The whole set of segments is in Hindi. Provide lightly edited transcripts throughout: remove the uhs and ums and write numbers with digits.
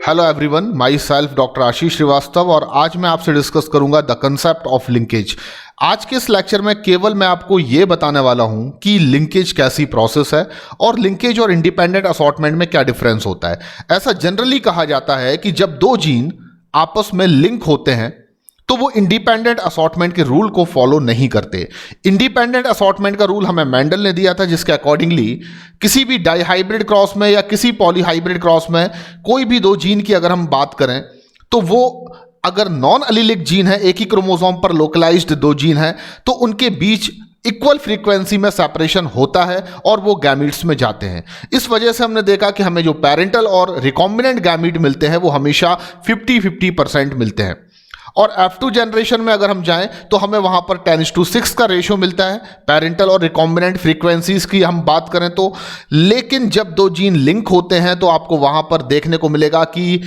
Hello everyone, myself doctor Ashish Shrivastava और आज मैं आपसे डिस्कस करूंगा द कंसेप्ट ऑफ लिंकेज। आज के इस लेक्चर में केवल मैं आपको ये बताने वाला हूं कि लिंकेज कैसी प्रोसेस है और लिंकेज और इंडिपेंडेंट असॉर्टमेंट में क्या डिफरेंस होता है। ऐसा जनरली कहा जाता है कि जब दो जीन आपस में लिंक होते हैं तो वो इंडिपेंडेंट असॉर्टमेंट के रूल को फॉलो नहीं करते। इंडिपेंडेंट असॉर्टमेंट का रूल हमें मेंडल ने दिया था, जिसके अकॉर्डिंगली किसी भी डाईहाइब्रिड क्रॉस में या किसी पॉलीहाइब्रिड क्रॉस में कोई भी दो जीन की अगर हम बात करें तो वो अगर नॉन एलीलिक जीन है, एक ही क्रोमोसोम पर लोकलाइज्ड दो जीन है, तो उनके बीच इक्वल फ्रीक्वेंसी में सेपरेशन होता है और वो गैमीट्स में जाते हैं। इस वजह से हमने देखा कि हमें जो पैरेंटल और रिकॉम्बिनेंट गैमीट मिलते हैं वो हमेशा 50-50% मिलते हैं। और F2 जनरेशन में अगर हम जाएं तो हमें वहां पर 10:6 का रेशियो मिलता है पैरेंटल और रिकॉम्बिनेंट फ्रीक्वेंसीज की हम बात करें तो। लेकिन जब दो जीन लिंक होते हैं तो आपको वहां पर देखने को मिलेगा कि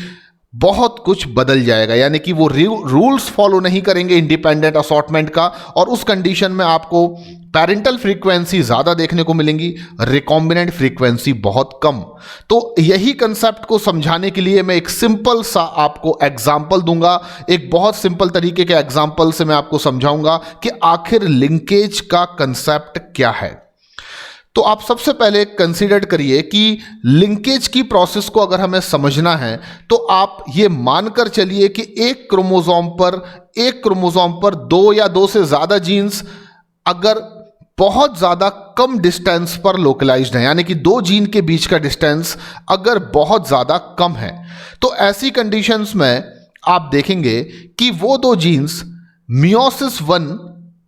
बहुत कुछ बदल जाएगा, यानी कि वो रूल्स फॉलो नहीं करेंगे इंडिपेंडेंट असॉर्टमेंट का, और उस कंडीशन में आपको पैरेंटल फ्रीक्वेंसी ज़्यादा देखने को मिलेंगी, रिकॉम्बिनेंट फ्रीक्वेंसी बहुत कम। तो यही कंसेप्ट को समझाने के लिए मैं एक सिंपल सा आपको एग्जाम्पल दूंगा। एक बहुत सिंपल तरीके के एग्जाम्पल से मैं आपको समझाऊंगा कि आखिर लिंकेज का कंसेप्ट क्या है। तो आप सबसे पहले कंसीडर करिए कि लिंकेज की प्रोसेस को अगर हमें समझना है तो आप ये मानकर चलिए कि एक क्रोमोसोम पर दो या दो से ज़्यादा जीन्स अगर बहुत ज़्यादा कम डिस्टेंस पर लोकलाइज्ड हैं, यानी कि दो जीन के बीच का डिस्टेंस अगर बहुत ज़्यादा कम है, तो ऐसी कंडीशंस में आप देखेंगे कि वो दो जीन्स मियोसिस 1,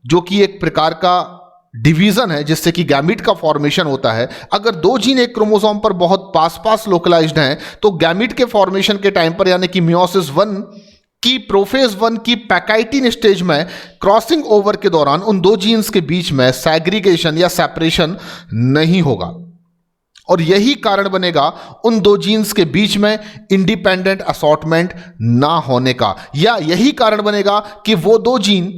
जो कि एक प्रकार का डिवीजन है जिससे कि गैमीट का फॉर्मेशन होता है, अगर दो जीन एक क्रोमोसोम पर बहुत पास लोकलाइज्ड हैं तो गैमीट के फॉर्मेशन के टाइम पर, यानी कि मियोसिस 1 की प्रोफेज 1 की पैकाइटिन स्टेज में क्रॉसिंग ओवर के दौरान उन दो जीन्स के बीच में सेग्रीगेशन या सेपरेशन नहीं होगा, और यही कारण बनेगा उन दो जीन्स के बीच में इंडिपेंडेंट असॉर्टमेंट ना होने का, या यही कारण बनेगा कि वो दो जीन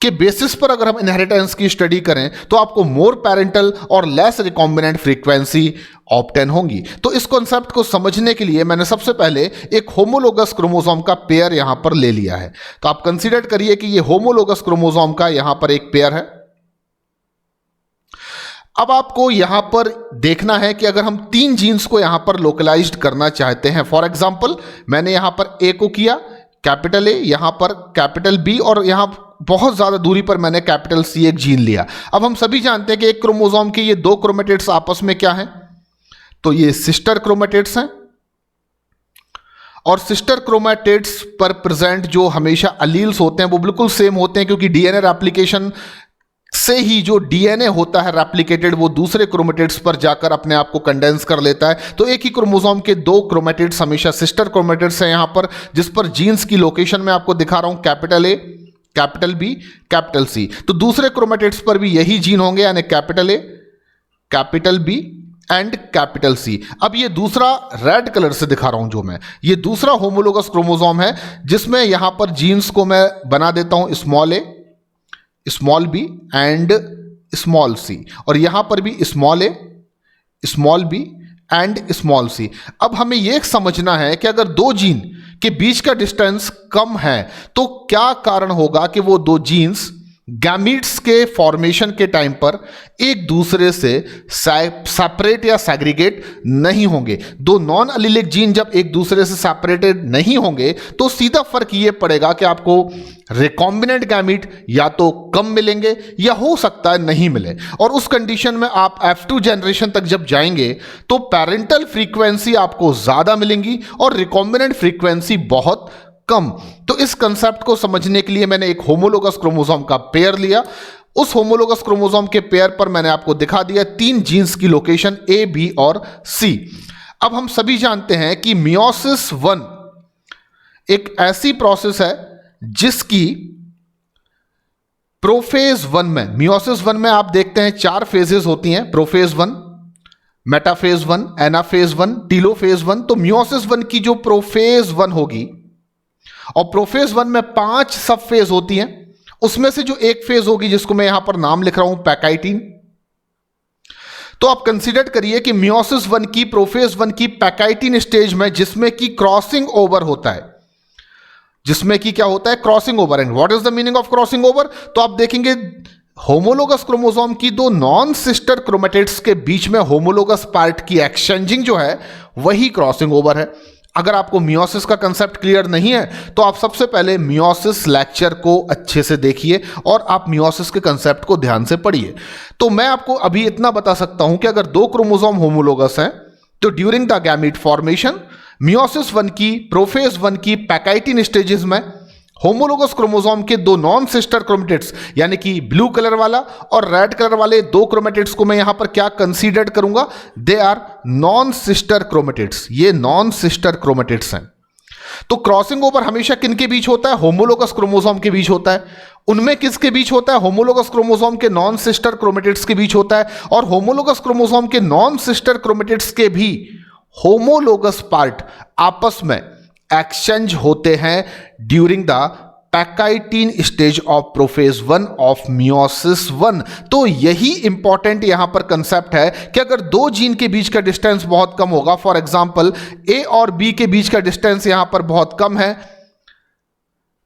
के बेसिस पर अगर हम इनहेरिटेंस की स्टडी करें तो आपको मोर पैरेंटल और लेस रिकॉम्बिनेंट फ्रीक्वेंसी ऑब्टेन होंगी। तो इस कॉन्सेप्ट को समझने के लिए मैंने सबसे पहले एक होमोलोगस क्रोमोसोम का पेयर यहां पर ले लिया है। तो आप कंसीडर करिए कि ये होमोलोगस क्रोमोसोम का यहां पर एक पेयर है। अब आपको यहां पर देखना है कि अगर हम तीन जीन्स को यहां पर लोकलाइज्ड करना चाहते हैं, फॉर एग्जाम्पल मैंने यहां पर ए को किया कैपिटल ए, यहां पर कैपिटल बी, और यहां बहुत ज्यादा दूरी पर मैंने कैपिटल सी एक जीन लिया। अब हम सभी जानते हैं कि एक क्रोमोसोम के ये दो क्रोमेटिड्स आपस में क्या हैं, तो ये सिस्टर क्रोमेटिड्स हैं, और सिस्टर क्रोमेटिड्स पर प्रेजेंट जो हमेशा अलील्स होते हैं वो बिल्कुल सेम होते हैं, क्योंकि डीएनए रेप्लिकेशन से ही जो डीएनए होता है रेप्लिकेटेड वो दूसरे क्रोमेटिड्स पर जाकर अपने आप को कंडेंस कर लेता है। तो एक ही क्रोमोसोम के दो क्रोमेटिड्स हमेशा सिस्टर क्रोमेटिड्स हैं यहां पर, जिस पर जीन्स की लोकेशन में आपको दिखा रहा हूं capital A, capital B, capital C. तो दूसरे क्रोमेटिड्स पर भी यही जीन होंगे, यानी capital A, capital B and capital C. अब ये दूसरा रेड कलर से दिखा रहा हूं जो मैं, ये दूसरा होमोलोगस क्रोमोसोम है जिसमें यहां पर जीन्स को मैं बना देता हूं small A, small b and small c, और यहां पर भी small A, small b and small c. अब हमें यह समझना है कि अगर दो जीन के बीच का डिस्टेंस कम है तो क्या कारण होगा कि वो दो जीन्स गैमीट्स के फॉर्मेशन के टाइम पर एक दूसरे से सेपरेट या सेग्रीगेट नहीं होंगे। दो नॉन एलीलिक जीन जब एक दूसरे से सेपरेटेड नहीं होंगे तो सीधा फर्क ये पड़ेगा कि आपको रिकॉम्बिनेंट गैमीट या तो कम मिलेंगे या हो सकता है नहीं मिले, और उस कंडीशन में आप F2 जनरेशन तक जब जाएंगे तो पैरेंटल फ्रीक्वेंसी आपको ज्यादा मिलेंगी और रिकॉम्बिनेंट फ्रीक्वेंसी बहुत कम। तो इस कंसेप्ट को समझने के लिए मैंने एक होमोलोगस क्रोमोसोम का पेयर लिया। उस होमोलोगस क्रोमोसोम के पेयर पर मैंने आपको दिखा दिया तीन जीन्स की लोकेशन ए, बी और सी। अब हम सभी जानते हैं कि मियोसिस 1 एक ऐसी प्रोसेस है जिसकी प्रोफेज 1 में, मियोसिस 1 में आप देखते हैं 4 फेजेस होती हैं, प्रोफेज 1, मेटाफेज 1, एनाफेज 1, टीलोफेज 1। तो मियोसिस 1 की जो प्रोफेज 1 होगी, और प्रोफेज 1 में 5 सब फेज होती हैं, उसमें से जो एक फेज होगी जिसको मैं यहां पर नाम लिख रहा हूं पैकाइटिन, तो आप कंसीडर करिए कि मियोसिस 1 की प्रोफेज 1 की पैकाइटिन स्टेज में, जिसमें कि क्रॉसिंग ओवर होता है, जिसमें कि क्या होता है, crossing over. And what is the meaning of crossing over? तो आप देखेंगे होमोलोगस क्रोमोसोम की दो नॉन सिस्टर क्रोमेटिड्स के बीच में होमोलोगस पार्ट की एक्सचेंजिंग जो है वही क्रॉसिंग ओवर है। अगर आपको मियोसिस का कंसेप्ट क्लियर नहीं है तो आप सबसे पहले मियोसिस लेक्चर को अच्छे से देखिए और आप मियोसिस के कंसेप्ट को ध्यान से पढ़िए। तो मैं आपको अभी इतना बता सकता हूं कि अगर दो क्रोमोसोम होमोलोगस हैं तो during the gamete formation meiosis 1 की प्रोफेज 1 की पैकाइटिन स्टेजेस में होमोलोगस क्रोमोसोम के दो नॉन सिस्टर क्रोमेटिड्स, यानी कि ब्लू कलर वाला और रेड कलर वाले दो क्रोमेटिड्स को मैं यहां पर क्या कंसीडर करूंगा, they are non sister chromatids. ये नॉन सिस्टर क्रोमेटिड्स हैं। तो क्रॉसिंग ओवर हमेशा किनके बीच होता है? होमोलोगस क्रोमोसोम के बीच होता है। उनमें किसके बीच होता है? होमोलोगस क्रोमोसोम के नॉन सिस्टर क्रोमेटिड्स के बीच होता है। और होमोलोगस क्रोमोसोम के नॉन सिस्टर क्रोमेटिड्स के भी होमोलोगस पार्ट आपस में एक्सचेंज होते हैं during the pachytene stage of prophase 1 of meiosis 1। तो यही इंपॉर्टेंट यहां पर कंसेप्ट है कि अगर दो जीन के बीच का डिस्टेंस बहुत कम होगा, फॉर एग्जांपल ए और बी के बीच का डिस्टेंस यहां पर बहुत कम है,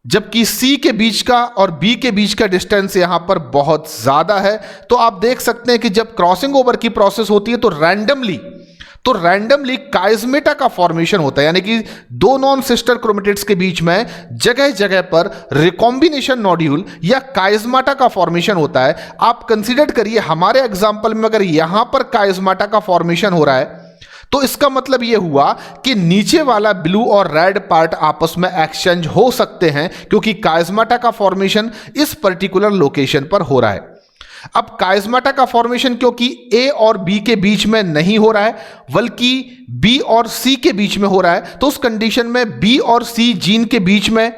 जबकि सी के बीच का और बी के बीच का डिस्टेंस यहां पर बहुत ज्यादा है, तो आप देख सकते हैं कि जब क्रॉसिंग ओवर की प्रोसेस होती है तो रैंडमली काइजमेटा का फॉर्मेशन होता है, यानी कि दो नॉन सिस्टर क्रोमेटिड्स के बीच में जगह जगह पर रिकॉम्बिनेशन नोड्यूल या काइजमाटा का फॉर्मेशन होता है। आप कंसीडर करिए हमारे एग्जांपल में अगर यहां पर काइजमाटा का फॉर्मेशन हो रहा है तो इसका मतलब यह हुआ कि नीचे वाला ब्लू और रेड पार्ट आपस में एक्सचेंज हो सकते हैं, क्योंकि काइजमाटा का फॉर्मेशन इस पर्टिकुलर लोकेशन पर हो रहा है। अब काइजमाटा का फॉर्मेशन क्योंकि ए और बी के बीच में नहीं हो रहा है बल्कि बी और सी के बीच में हो रहा है, तो उस कंडीशन में बी और सी जीन के बीच में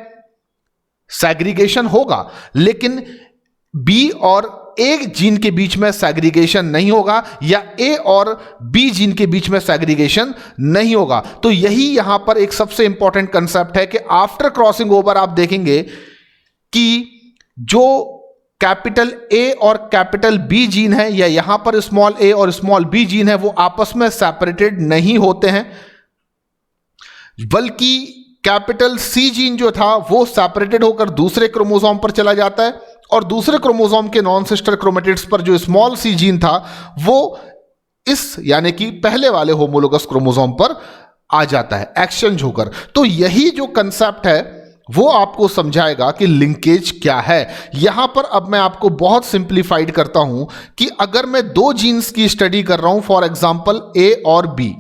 सेग्रीगेशन होगा, लेकिन बी और ए जीन के बीच में सेग्रीगेशन नहीं होगा, या ए और बी जीन के बीच में सेग्रीगेशन नहीं होगा। तो यही यहां पर एक सबसे इंपॉर्टेंट कंसेप्ट है कि आफ्टर क्रॉसिंग ओवर आप देखेंगे कि जो कैपिटल ए और कैपिटल बी जीन है, या यहां पर स्मॉल ए और स्मॉल बी जीन है, वो आपस में सेपरेटेड नहीं होते हैं, बल्कि कैपिटल सी जीन जो था वो सेपरेटेड होकर दूसरे क्रोमोसोम पर चला जाता है, और दूसरे क्रोमोसोम के नॉन सिस्टर क्रोमेटिड्स पर जो स्मॉल सी जीन था वो इस यानी कि पहले वाले होमोलोगस क्रोमोसोम पर आ जाता है एक्सचेंज होकर। तो यही जो कंसेप्ट है वो आपको समझाएगा कि लिंकेज क्या है। यहां पर अब मैं आपको बहुत सिंप्लीफाइड करता हूं कि अगर मैं दो जीन्स की स्टडी कर रहा हूं, फॉर एग्जांपल ए और बी,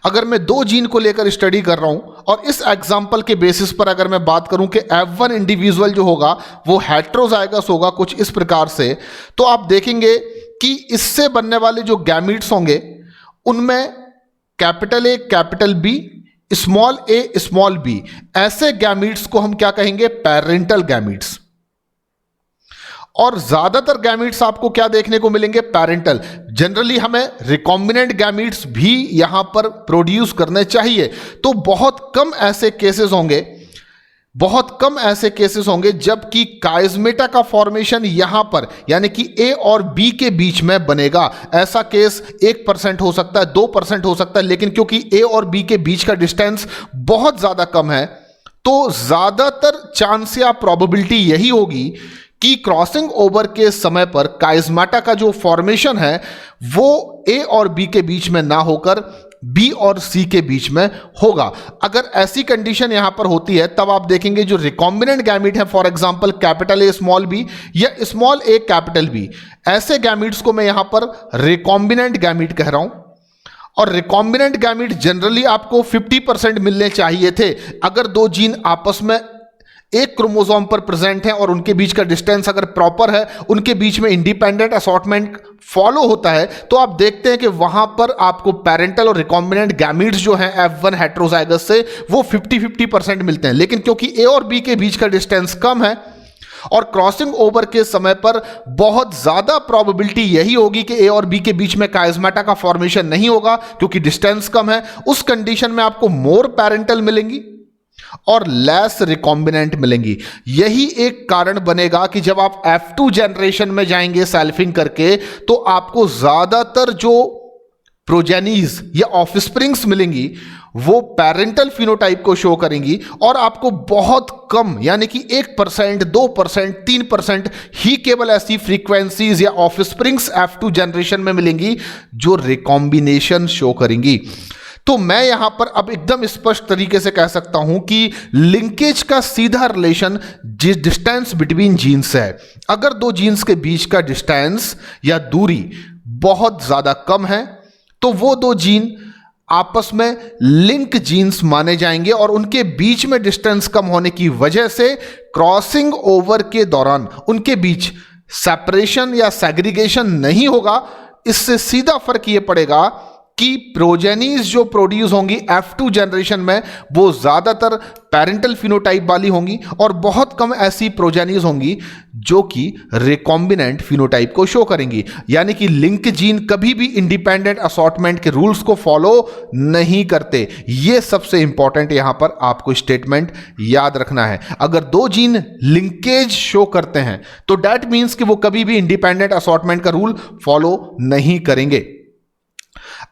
अगर मैं दो जीन को लेकर स्टडी कर रहा हूं और इस एग्जांपल के बेसिस पर अगर मैं बात करूं कि F1 इंडिविजुअल जो होगा वो हेट्रोजाइगस होगा कुछ इस प्रकार से, तो आप देखेंगे कि इससे बनने वाले जो गैमीट्स होंगे उनमें capital A capital B small A small B, ऐसे गैमीट्स को हम क्या कहेंगे? Parental gametes. और ज्यादातर गैमीट्स आपको क्या देखने को मिलेंगे? पेरेंटल। जनरली हमें रिकॉम्बिनेंट गैमीट्स भी यहां पर प्रोड्यूस करने चाहिए। तो बहुत कम ऐसे केसेस होंगे जबकि काइजमेटा का फॉर्मेशन यहां पर यानी कि ए और बी के बीच में बनेगा। ऐसा केस 1% हो सकता है, 2% हो सकता है, लेकिन क्योंकि ए और बी के बीच का डिस्टेंस बहुत ज्यादा कम है तो ज्यादातर चांस या प्रोबेबिलिटी यही होगी कि क्रॉसिंग ओवर के समय पर काइजमाटा का जो फॉर्मेशन है वो ए और बी के बीच में ना होकर बी और सी के बीच में होगा। अगर ऐसी कंडीशन यहां पर होती है तब आप देखेंगे जो रिकॉम्बिनेंट गैमीट है, for example capital A small B या स्मॉल ए कैपिटल बी, ऐसे गैमीट्स को मैं यहां पर रिकॉम्बिनेंट गैमीट कह रहा हूं। और रिकॉम्बिनेंट गैमीट जनरली आपको 50% मिलने चाहिए थे। अगर दो जीन आपस में एक क्रोमोसोम पर प्रेजेंट है और उनके बीच का डिस्टेंस अगर प्रॉपर है, उनके बीच में इंडिपेंडेंट असॉर्टमेंट फॉलो होता है, तो आप देखते हैं कि वहां पर आपको पेरेंटल और रिकॉम्बिनेंट गैमीट्स जो हैं F1 हेट्रोजाइगस से वो 50-50% मिलते हैं। लेकिन क्योंकि ए और बी के बीच का डिस्टेंस कम है और क्रॉसिंग ओवर के समय पर बहुत ज्यादा प्रोबेबिलिटी यही होगी कि ए और बी के बीच में काइजमाटा का फॉर्मेशन नहीं होगा क्योंकि डिस्टेंस कम है, उस कंडीशन में आपको मोर पेरेंटल मिलेंगी और लेस रिकॉम्बिनेंट मिलेंगी। यही एक कारण बनेगा कि जब आप F2 जनरेशन में जाएंगे सेल्फिंग करके, तो आपको ज्यादातर जो प्रोजेनीज या ऑफस्प्रिंग्स मिलेंगी वो पेरेंटल फिनोटाइप को शो करेंगी, और आपको बहुत कम यानी कि 1%, 2%, 3% ही केवल ऐसी फ्रीक्वेंसीज या ऑफस्प्रिंग्स F2 जनरेशन में मिलेंगी जो रिकॉम्बिनेशन शो करेंगी। तो मैं यहां पर अब एकदम स्पष्ट तरीके से कह सकता हूं कि लिंकेज का सीधा रिलेशन जिस डिस्टेंस बिटवीन जीन्स है, अगर दो जीन्स के बीच का डिस्टेंस या दूरी बहुत ज्यादा कम है तो वो दो जीन आपस में लिंक जीन्स माने जाएंगे, और उनके बीच में डिस्टेंस कम होने की वजह से क्रॉसिंग ओवर के दौरान उनके बीच सेपरेशन या सेग्रीगेशन नहीं होगा। इससे सीधा फर्क ये पड़ेगा कि प्रोजेनीज जो प्रोड्यूस होंगी F2 जनरेशन में वो ज्यादातर पेरेंटल फिनोटाइप वाली होंगी, और बहुत कम ऐसी प्रोजेनीज होंगी जो कि रिकॉम्बिनेंट फिनोटाइप को शो करेंगी। यानी कि लिंक जीन कभी भी इंडिपेंडेंट असॉर्टमेंट के रूल्स को फॉलो नहीं करते। ये सबसे इंपॉर्टेंट यहां पर आपको स्टेटमेंट याद रखना है। अगर दो जीन लिंकेज शो करते हैं तो दैट मीन्स कि वो कभी भी इंडिपेंडेंट असॉर्टमेंट का रूल फॉलो नहीं करेंगे।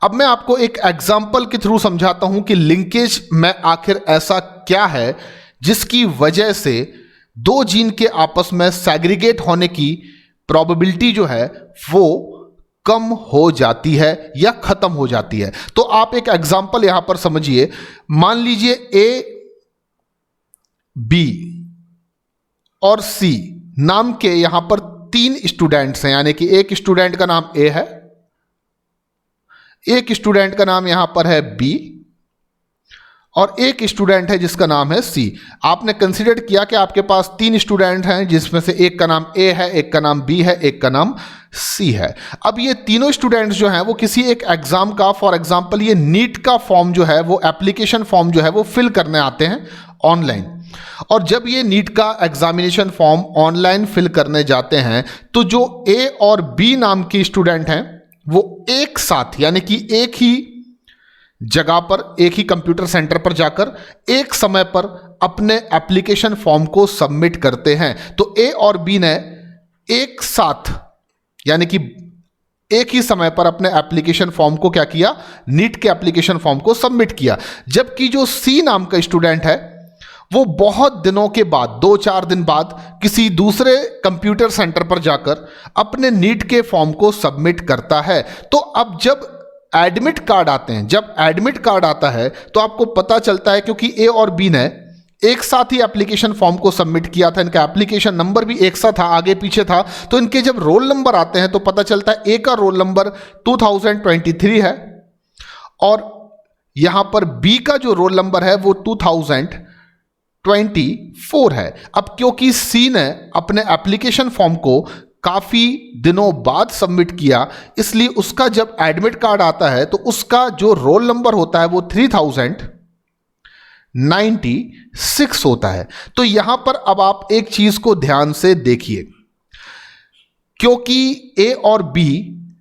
अब मैं आपको एक एग्जाम्पल के थ्रू समझाता हूं कि लिंकेज में आखिर ऐसा क्या है जिसकी वजह से दो जीन के आपस में सेग्रीगेट होने की प्रोबेबिलिटी जो है वो कम हो जाती है या खत्म हो जाती है। तो आप एक एग्जाम्पल यहां पर समझिए। मान लीजिए A, B और C नाम के यहां पर 3 स्टूडेंट्स हैं, यानी कि एक स्टूडेंट का नाम A है, एक स्टूडेंट का नाम यहां पर है B, और एक स्टूडेंट है जिसका नाम है C। आपने कंसीडर किया कि आपके पास 3 स्टूडेंट हैं जिसमें से एक का नाम A है, एक का नाम B है, एक का नाम C है। अब ये तीनों स्टूडेंट्स जो हैं वो किसी एक एग्जाम का, फॉर एग्जांपल ये नीट का फॉर्म जो है वो एप्लीकेशन फॉर्म जो है वो फिल करने आते हैं ऑनलाइन। और जब ये नीट का एग्जामिनेशन फॉर्म ऑनलाइन फिल करने जाते हैं तो जो A और B नाम के स्टूडेंट हैं वो एक साथ यानी कि एक ही जगह पर, एक ही कंप्यूटर सेंटर पर जाकर एक समय पर अपने एप्लीकेशन फॉर्म को सबमिट करते हैं। तो A और B ने एक साथ यानी कि एक ही समय पर अपने एप्लीकेशन फॉर्म को क्या किया, नीट के एप्लीकेशन फॉर्म को सबमिट किया। जबकि जो C नाम का स्टूडेंट है वो बहुत दिनों के बाद, 2-4 दिन बाद किसी दूसरे कंप्यूटर सेंटर पर जाकर अपने नीट के फॉर्म को सबमिट करता है। तो अब जब एडमिट कार्ड आते हैं, जब एडमिट कार्ड आता है तो आपको पता चलता है, क्योंकि A और B ने एक साथ ही एप्लीकेशन फॉर्म को सबमिट किया था, इनका एप्लीकेशन नंबर भी एक सा था, आगे पीछे था, तो इनके जब रोल नंबर आते हैं तो पता चलता है A का रोल नंबर 2023 है और यहां पर B का जो रोल नंबर है वो 2024 है। अब क्योंकि C ने अपने एप्लीकेशन फॉर्म को काफी दिनों बाद सबमिट किया, इसलिए उसका जब एडमिट कार्ड आता है तो उसका जो रोल नंबर होता है वो 3096 होता है। तो यहां पर अब आप एक चीज को ध्यान से देखिए, क्योंकि A और B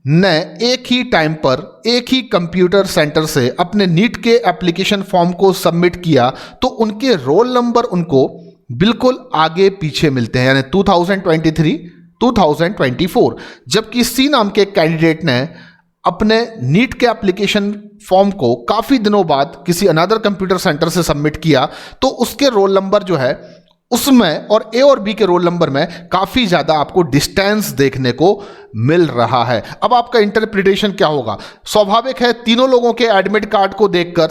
ने एक ही टाइम पर एक ही कंप्यूटर सेंटर से अपने नीट के एप्लीकेशन फॉर्म को सबमिट किया, तो उनके रोल नंबर उनको बिल्कुल आगे पीछे मिलते हैं, यानी 2023 2024। जबकि C नाम के कैंडिडेट ने अपने नीट के एप्लीकेशन फॉर्म को काफी दिनों बाद किसी अनदर कंप्यूटर सेंटर से सबमिट किया, तो उसके रोल नंबर जो है उसमें और A और B के रोल नंबर में काफी ज्यादा आपको डिस्टेंस देखने को मिल रहा है। अब आपका इंटरप्रिटेशन क्या होगा? स्वाभाविक है, तीनों लोगों के एडमिट कार्ड को देखकर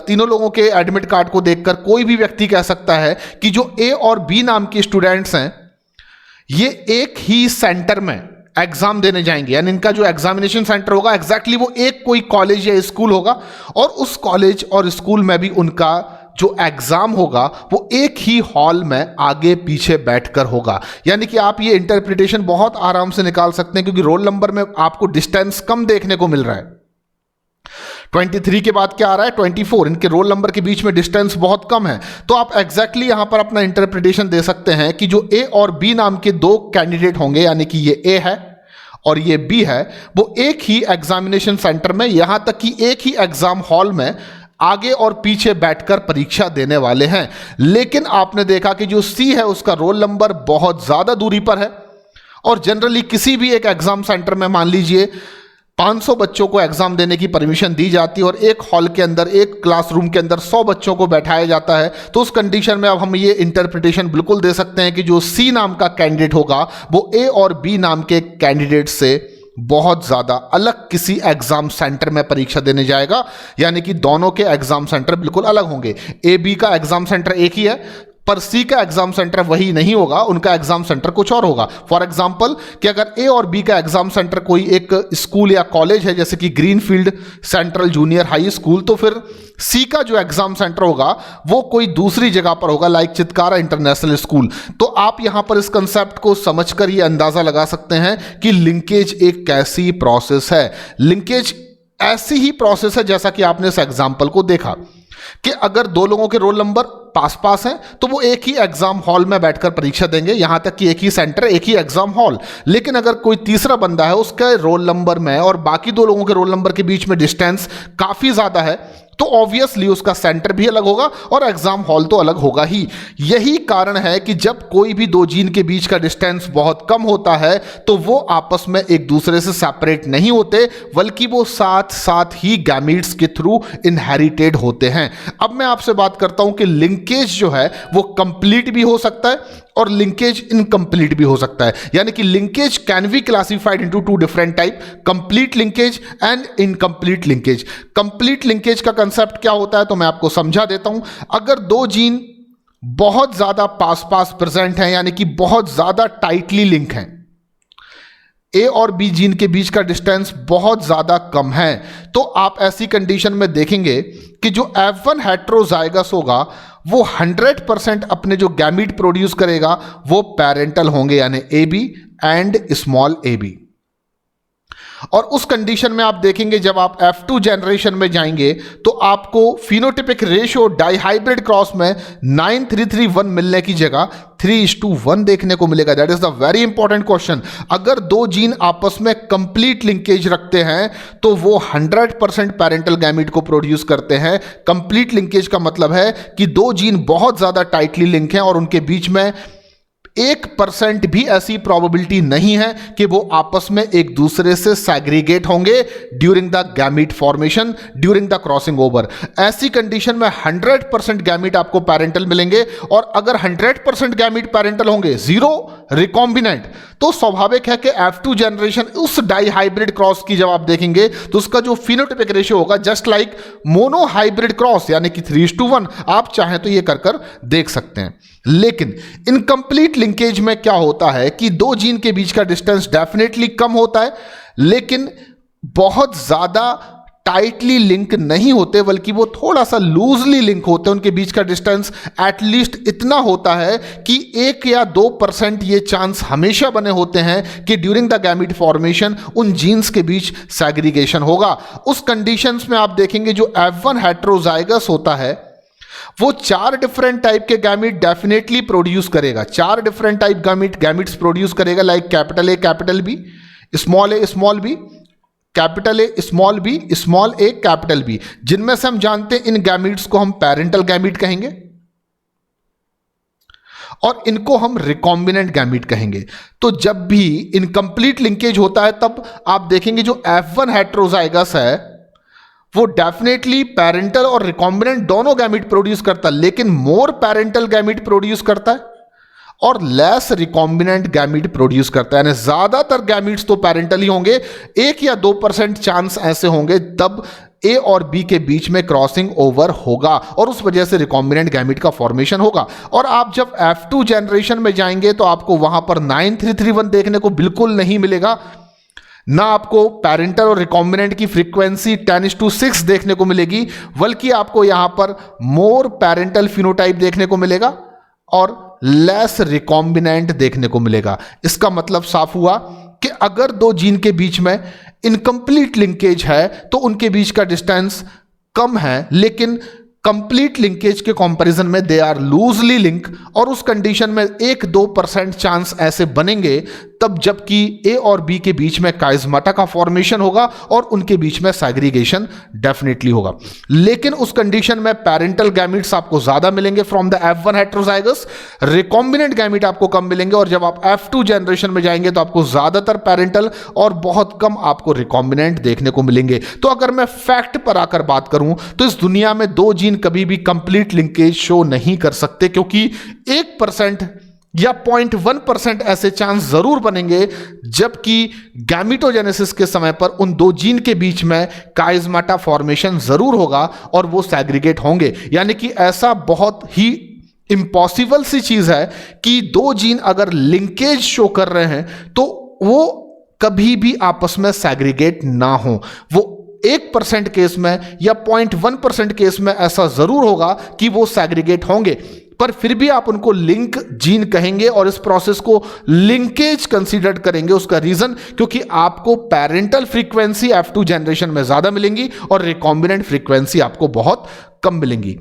कोई भी व्यक्ति कह सकता है कि जो A और B नाम के स्टूडेंट्स हैं ये एक ही सेंटर में एग्जाम देने जाएंगे, यानी इनका जो एग्जामिनेशन सेंटर होगा एग्जैक्टली वो एक कोई कॉलेज या स्कूल होगा, और उस कॉलेज और स्कूल में भी उनका जो एग्जाम होगा वो एक ही हॉल में आगे पीछे बैठकर होगा। यानी कि आप ये इंटरप्रिटेशन बहुत आराम से निकाल सकते हैं, क्योंकि रोल नंबर में आपको डिस्टेंस कम देखने को मिल रहा है। 23 के बाद क्या आ रहा है? 24। इनके रोल नंबर के बीच में डिस्टेंस बहुत कम है। तो आप एग्जैक्टली यहां पर अपना इंटरप्रिटेशन दे सकते हैं कि जो A और B नाम के दो कैंडिडेट होंगे, यानी कि ये A है और ये B है, वो एक ही एग्जामिनेशन सेंटर में, यहां तक कि एक ही एग्जाम हॉल में आगे और पीछे बैठकर परीक्षा देने वाले हैं। लेकिन आपने देखा कि जो सी है उसका रोल नंबर बहुत ज्यादा दूरी पर है, और जनरली किसी भी एक एग्जाम सेंटर में मान लीजिए 500 बच्चों को एग्जाम देने की परमिशन दी जाती है और एक हॉल के अंदर, एक क्लासरूम के अंदर 100 बच्चों को बैठाया जाता है। तो उस कंडीशन में अब हम ये इंटरप्रिटेशन बिल्कुल दे सकते हैं कि जो सी नाम का कैंडिडेट होगा वो ए और बी नाम के कैंडिडेट से बहुत ज्यादा अलग किसी एग्जाम सेंटर में परीक्षा देने जाएगा, यानी कि दोनों के एग्जाम सेंटर बिल्कुल अलग होंगे। ए बी का एग्जाम सेंटर एक ही है, पर सी का एग्जाम सेंटर वही नहीं होगा, उनका एग्जाम सेंटर कुछ और होगा। फॉर एग्जांपल कि अगर ए और बी का एग्जाम सेंटर कोई एक स्कूल या कॉलेज है, जैसे कि greenfield central junior high school, तो फिर सी का जो एग्जाम सेंटर होगा वो कोई दूसरी जगह पर होगा, लाइक चितकारा इंटरनेशनल स्कूल। तो आप यहां पर इस कंसेप्ट को समझकर ये अंदाजा लगा सकते हैं कि लिंकेज एक कैसी प्रोसेस है। लिंकेज ऐसी ही प्रोसेस है जैसा कि आपने इस एग्जाम्पल को देखा कि अगर दो लोगों के रोल नंबर पास पास हैं तो वो एक ही एग्जाम हॉल में बैठकर परीक्षा देंगे, यहां तक कि एक ही सेंटर, एक ही एग्जाम हॉल। लेकिन अगर कोई तीसरा बंदा है, उसके रोल नंबर में और बाकी दो लोगों के रोल नंबर के बीच में डिस्टेंस काफी ज्यादा है, तो ऑब्वियसली उसका सेंटर भी अलग होगा और एग्जाम हॉल तो अलग होगा ही। यही कारण है कि जब कोई भी दो जीन के बीच का डिस्टेंस बहुत कम होता है तो वो आपस में एक दूसरे से सेपरेट नहीं होते, बल्कि वो साथ साथ ही गैमीट्स के थ्रू इनहेरिटेड होते हैं। अब मैं आपसे बात करता हूं कि लिंकेज जो है वो कंप्लीट भी हो सकता है और लिंकेज इनकम्प्लीट भी हो सकता है, यानी कि linkage can be classified into two different type, complete linkage and incomplete linkage. Complete linkage का कंसेप्ट क्या होता है तो मैं आपको समझा देता हूं। अगर दो जीन बहुत ज्यादा पास पास प्रेजेंट हैं, यानी कि बहुत ज्यादा टाइटली लिंक हैं, ए और बी जीन के बीच का डिस्टेंस बहुत ज्यादा कम है, तो आप ऐसी कंडीशन में देखेंगे कि जो F1 हेट्रोजाइगस होगा वो 100% अपने जो गैमीट प्रोड्यूस करेगा वो पैरेंटल होंगे, यानी A B and small A B. और उस कंडीशन में आप देखेंगे जब आप F2 जनरेशन में जाएंगे तो आपको फिनोटिपिक रेशियो डाइहाइब्रिड क्रॉस में 9331 मिलने की जगह 3:1 देखने को मिलेगा। That is the very important question. अगर दो जीन आपस में कंप्लीट लिंकेज रखते हैं तो वो 100% पैरेंटल गैमीट को प्रोड्यूस करते हैं। कंप्लीट लिंकेज का मतलब है कि दो जीन बहुत ज्यादा टाइटली लिंक हैं और उनके बीच में 1% भी ऐसी प्रोबेबिलिटी नहीं है कि वो आपस में एक दूसरे से सैग्रीगेट होंगे during the gamete formation, during the crossing over. ऐसी कंडीशन में 100% गैमीट आपको पैरेंटल मिलेंगे, और अगर 100% गैमीट पैरेंटल होंगे, जीरो रिकॉम्बिनेंट, तो स्वाभाविक है कि F2 जनरेशन उस डाइहाइब्रिड क्रॉस की जब आप देखेंगे तो उसका जो फिनोटाइपिक रेशियो होगा just like mono hybrid cross, यानी कि 3:1। आप चाहें तो ये कर देख सकते हैं। लेकिन इनकम्प्लीट लिंकेज में क्या होता है कि दो जीन के बीच का डिस्टेंस डेफिनेटली कम होता है, लेकिन बहुत ज्यादा टाइटली लिंक नहीं होते, बल्कि वो थोड़ा सा लूजली लिंक होते हैं। उनके बीच का डिस्टेंस एटलीस्ट इतना होता है कि 1 या 2% ये चांस हमेशा बने होते हैं कि ड्यूरिंग द गैमीट फॉर्मेशन उन जीन्स के बीच सैग्रीगेशन होगा। उस कंडीशंस में आप देखेंगे जो F1 हेट्रोजाइगस होता है वो 4 डिफरेंट टाइप के गैमीट डेफिनेटली प्रोड्यूस करेगा। 4 डिफरेंट टाइप गैमीट्स प्रोड्यूस करेगा, like capital A capital B, small A small B, capital A small B, small A capital B, जिनमें से हम जानते हैं इन गैमीट्स को हम पैरेंटल गैमीट कहेंगे और इनको हम रिकॉम्बिनेंट गैमीट कहेंगे। तो जब भी इनकम्प्लीट लिंकेज होता है तब आप देखेंगे जो F1 हेट्रोजाइगस है वो डेफिनेटली पैरेंटल और रिकॉम्बिनेंट दोनों गैमीट प्रोड्यूस करता है, लेकिन मोर पैरेंटल गैमीट प्रोड्यूस करता है और लेस रिकॉम्बिनेंट गैमीट प्रोड्यूस करता है। यानी ज्यादातर गैमीट्स तो पैरेंटल ही होंगे, 1 या 2% चांस ऐसे होंगे तब ए और बी के बीच में क्रॉसिंग ओवर होगा और उस वजह से रिकॉम्बिनेंट गैमीट का फॉर्मेशन होगा। और आप जब F2 जनरेशन में जाएंगे तो आपको वहां पर 9331 देखने को बिल्कुल नहीं मिलेगा, ना आपको पैरेंटल और रिकॉम्बिनेंट की फ्रीक्वेंसी 10:6 देखने को मिलेगी, बल्कि आपको यहां पर मोर पैरेंटल फिनोटाइप देखने को मिलेगा और लेस रिकॉम्बिनेंट देखने को मिलेगा। इसका मतलब साफ हुआ कि अगर दो जीन के बीच में इनकम्प्लीट लिंकेज है तो उनके बीच का डिस्टेंस कम है, लेकिन कंप्लीट लिंकेज के कंपैरिजन में दे आर लूजली लिंक, और उस कंडीशन में 1-2% चांस ऐसे बनेंगे तब जबकि ए और बी के बीच में काइज़माटा का फॉर्मेशन होगा और उनके बीच में सेग्रीगेशन डेफिनेटली होगा। लेकिन उस कंडीशन में पेरेंटल गैमीट्स आपको ज्यादा मिलेंगे from the F1 heterozygous, recombinant gamete आपको कम मिलेंगे, और जब आप F2 जनरेशन में जाएंगे तो आपको ज्यादातर पेरेंटल और बहुत कम आपको रिकॉम्बिनेंट देखने को मिलेंगे। तो अगर मैं फैक्ट पर आकर बात करूं तो इस दुनिया में दो जीन कभी भी कंप्लीट लिंकेज शो नहीं कर सकते, क्योंकि 1% या 0.1% ऐसे चांस जरूर बनेंगे जबकि गैमिटोजेनेसिस के समय पर उन दो जीन के बीच में काइज़माटा फॉर्मेशन जरूर होगा और वो सेग्रीगेट होंगे। यानी कि ऐसा बहुत ही इम्पॉसिबल सी चीज है कि दो जीन अगर लिंकेज शो कर रहे हैं तो वो कभी भी आपस में सेग्रीगेट ना हो। वो 1% केस में या 0.1% केस में ऐसा जरूर होगा कि वो सेग्रीगेट होंगे, पर फिर भी आप उनको लिंक जीन कहेंगे और इस प्रोसेस को लिंकेज कंसीडर करेंगे। उसका रीजन क्योंकि आपको पेरेंटल फ्रीक्वेंसी F2 जनरेशन में ज्यादा मिलेंगी और रिकॉम्बिनेंट फ्रीक्वेंसी आपको बहुत कम मिलेंगी।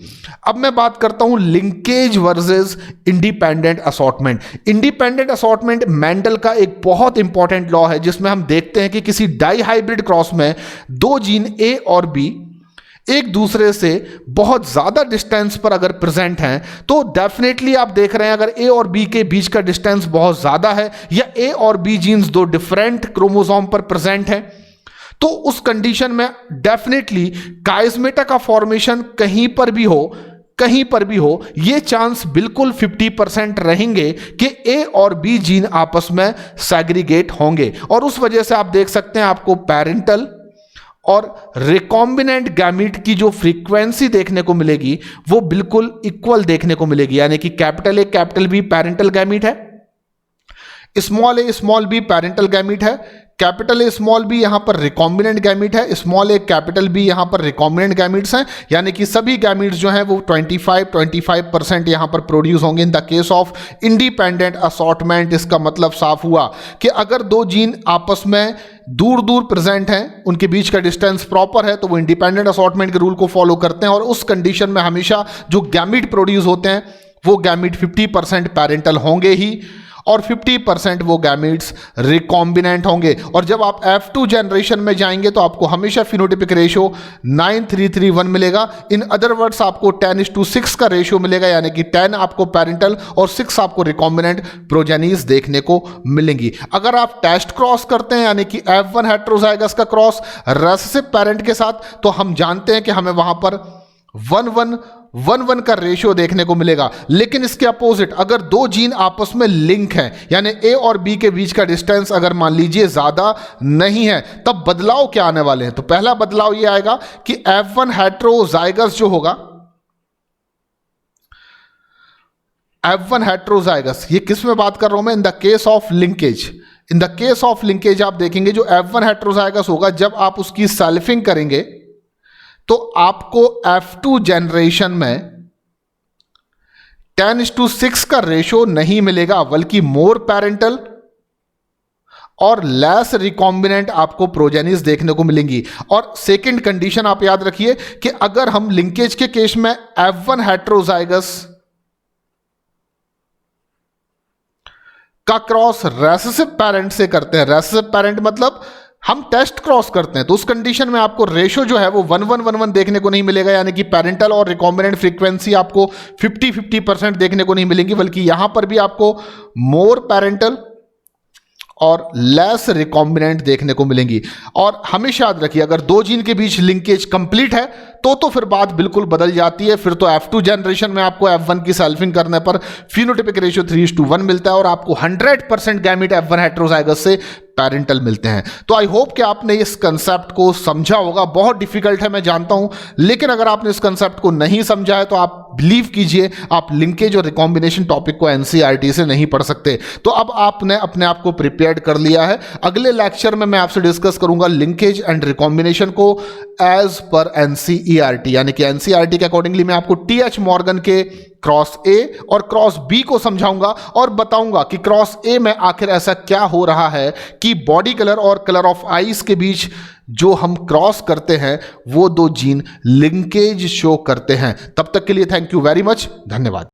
अब मैं बात करता हूं linkage versus independent assortment. Independent assortment Mendel का एक बहुत इंपॉर्टेंट लॉ है, जिसमें हम देखते हैं कि किसी डाई हाइब्रिड क्रॉस में दो जीन ए और बी एक दूसरे से बहुत ज्यादा डिस्टेंस पर अगर प्रेजेंट हैं तो डेफिनेटली आप देख रहे हैं अगर ए और बी के बीच का डिस्टेंस बहुत ज्यादा है या ए और बी जीन्स दो डिफरेंट क्रोमोसोम पर प्रेजेंट हैं तो उस कंडीशन में डेफिनेटली काइज़माटा का फॉर्मेशन कहीं पर भी हो ये चांस बिल्कुल 50% रहेंगे कि ए और बी जीन आपस में सेग्रीगेट होंगे। और उस वजह से आप देख सकते हैं आपको पेरेंटल और रिकॉम्बिनेंट गैमीट की जो फ्रीक्वेंसी देखने को मिलेगी वो बिल्कुल इक्वल देखने को मिलेगी। यानी कि capital A capital B parental gamete है, स्मॉल ए स्मॉल बी पेरेंटल गैमीट है, कैपिटल ए स्मॉल बी यहां पर रिकॉम्बिनेंट गैमीट है, स्मॉल ए कैपिटल बी यहां पर रिकॉम्बिनेंट गैमीट्स हैं। यानी कि सभी गैमीट्स जो हैं वो 25% यहां पर प्रोड्यूस होंगे in the case of independent assortment. इसका मतलब साफ हुआ कि अगर दो जीन आपस में दूर दूर प्रेजेंट हैं, उनके बीच का डिस्टेंस प्रॉपर है, तो वो इंडिपेंडेंट असॉर्टमेंट के रूल को फॉलो करते हैं और उस कंडीशन में हमेशा जो गैमीट प्रोड्यूस होते हैं वो गैमीट 50% पेरेंटल होंगे ही और 50% वो गैमीट्स रिकॉम्बिनेंट होंगे। और जब आप F2 जनरेशन में जाएंगे तो आपको हमेशा फिनोटिपिक रेशियो 9331 मिलेगा। इन अदर वर्ड्स आपको 10:6 का रेशियो मिलेगा, यानी कि 10 आपको पेरेंटल और 6 आपको रिकॉम्बिनेंट प्रोजेनीज देखने को मिलेंगी। अगर आप टेस्ट क्रॉस करते हैं यानी कि F1 हेटेरोजाइगस का क्रॉस रेसेसिव पेरेंट के साथ, तो हम जानते हैं कि हमें वहां पर 1:1 का रेशियो देखने को मिलेगा। लेकिन इसके अपोजिट अगर दो जीन आपस में लिंक हैं यानी ए और बी के बीच का डिस्टेंस अगर मान लीजिए ज्यादा नहीं है, तब बदलाव क्या आने वाले हैं। तो पहला बदलाव ये आएगा कि F1 हेटेरोजाइगस जो होगा, F1 हेटेरोजाइगस, ये किस में बात कर रहा हूं मैं, in the case of linkage. In the case of linkage आप देखेंगे जो F1 हेटेरोजाइगस होगा, जब आप उसकी सेल्फिंग करेंगे तो आपको F2 जनरेशन में 10:6 का रेशियो नहीं मिलेगा, बल्कि मोर पेरेंटल और लेस रिकॉम्बिनेंट आपको प्रोजेनीज देखने को मिलेंगी। और सेकंड कंडीशन आप याद रखिए कि अगर हम लिंकेज के केस में F1 हेटेरोजाइगस का क्रॉस रेसेसिव पेरेंट से करते हैं, रेसेसिव पेरेंट मतलब हम टेस्ट क्रॉस करते हैं, तो उस कंडीशन में आपको रेशियो जो है वो 1:1 देखने को नहीं मिलेगा। यानी कि पेरेंटल और रिकॉम्बिनेंट फ्रीक्वेंसी आपको 50% देखने को नहीं मिलेंगी, बल्कि यहां पर भी आपको मोर पेरेंटल और लेस रिकॉम्बिनेंट देखने को मिलेंगी। और हमेशा याद रखिए अगर दो जीन के बीच लिंकेज कंप्लीट है तो फिर बात बिल्कुल बदल जाती है। फिर तो F2 जनरेशन में आपको F1 की सेल्फिंग करने पर फिनोटिपिक रेशियो 3:1 मिलता है और आपको 100% गैमीट F1 हेटेरोजाइगस से पेरेंटल मिलते हैं। तो आई होप कि आपने इस कंसेप्ट को समझा होगा। बहुत डिफिकल्ट है मैं जानता हूं, लेकिन अगर आपने इस कंसेप्ट को नहीं समझा है तो आप बिलीव कीजिए आप लिंकेज और रिकॉम्बिनेशन टॉपिक को NCERT से नहीं पढ़ सकते। तो अब आपने अपने आप को प्रिपेयर्ड कर लिया है। अगले लेक्चर में मैं आपसे डिस्कस करूंगा लिंकेज एंड रिकॉम्बिनेशन को एज पर NCERT, यानी कि NCERT के अकॉर्डिंगली मैं आपको TH मॉर्गन के क्रॉस ए और क्रॉस बी को समझाऊंगा और बताऊंगा कि क्रॉस ए में आखिर ऐसा क्या हो रहा है कि बॉडी कलर और कलर ऑफ आईज के बीच जो हम क्रॉस करते हैं वो दो जीन लिंकेज शो करते हैं। तब तक के लिए थैंक यू वेरी मच, धन्यवाद।